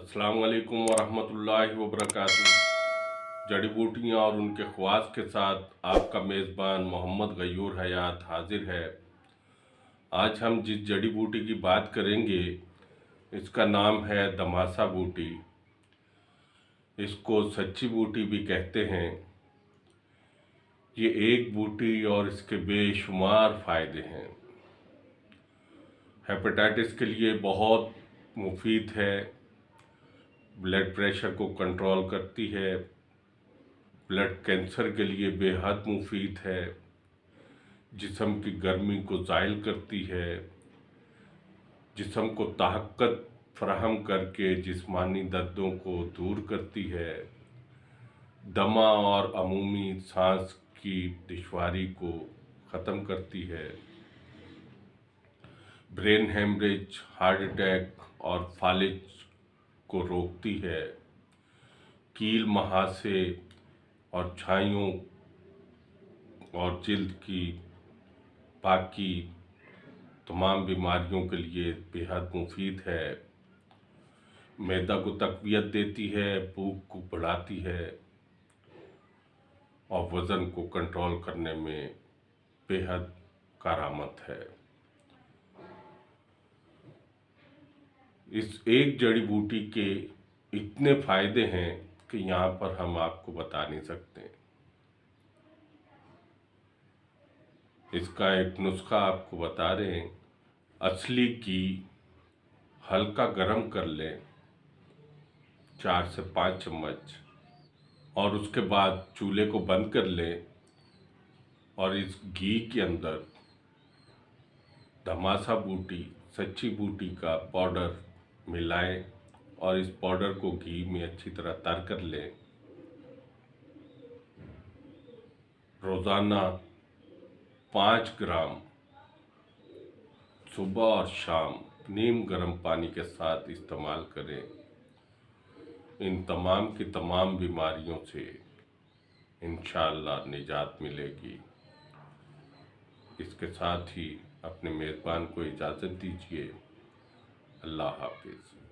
अस्सलाम वालेकुम वरहमतुल्लाहि वबरकातुहू। जड़ी बूटियाँ और उनके ख़वास के साथ आपका मेज़बान मोहम्मद गयूर हयात हाजिर है। आज हम जिस जड़ी बूटी की बात करेंगे इसका नाम है दमासा बूटी। इसको सच्ची बूटी भी कहते हैं। ये एक बूटी और इसके बेशुमार फ़ायदे हैं। हेपेटाइटिस के लिए बहुत मुफीद है, ब्लड प्रेशर को कंट्रोल करती है, ब्लड कैंसर के लिए बेहद मुफीद है, जिस्म की गर्मी को ज़ाइल करती है, जिस्म को ताकत फराहम करके जिस्मानी दर्दों को दूर करती है, दमा और अमूमी सांस की दुश्वारी को ख़त्म करती है, ब्रेन हेमरेज, हार्ट अटैक और फालिज को रोकती है, कील महासे और छाइयों और जिल्द की बाकी तमाम बीमारियों के लिए बेहद मुफीद है। मैदा को तक़वियत देती है, भूख को बढ़ाती है और वज़न को कंट्रोल करने में बेहद कारआमद है। इस एक जड़ी बूटी के इतने फ़ायदे हैं कि यहाँ पर हम आपको बता नहीं सकते। इसका एक नुस्खा आपको बता रहे हैं। असली घी हल्का गरम कर लें 4 से 5 चम्मच, और उसके बाद चूल्हे को बंद कर लें और इस घी के अंदर दमासा बूटी, सच्ची बूटी का पाउडर मिलाएं और इस पाउडर को घी में अच्छी तरह तर कर लें। रोज़ाना 5 ग्राम सुबह और शाम नीम गर्म पानी के साथ इस्तेमाल करें। इन तमाम की तमाम बीमारियों से इंशाअल्लाह निजात मिलेगी। इसके साथ ही अपने मेज़बान को इजाज़त दीजिए। अल्लाह हाफ़िज़।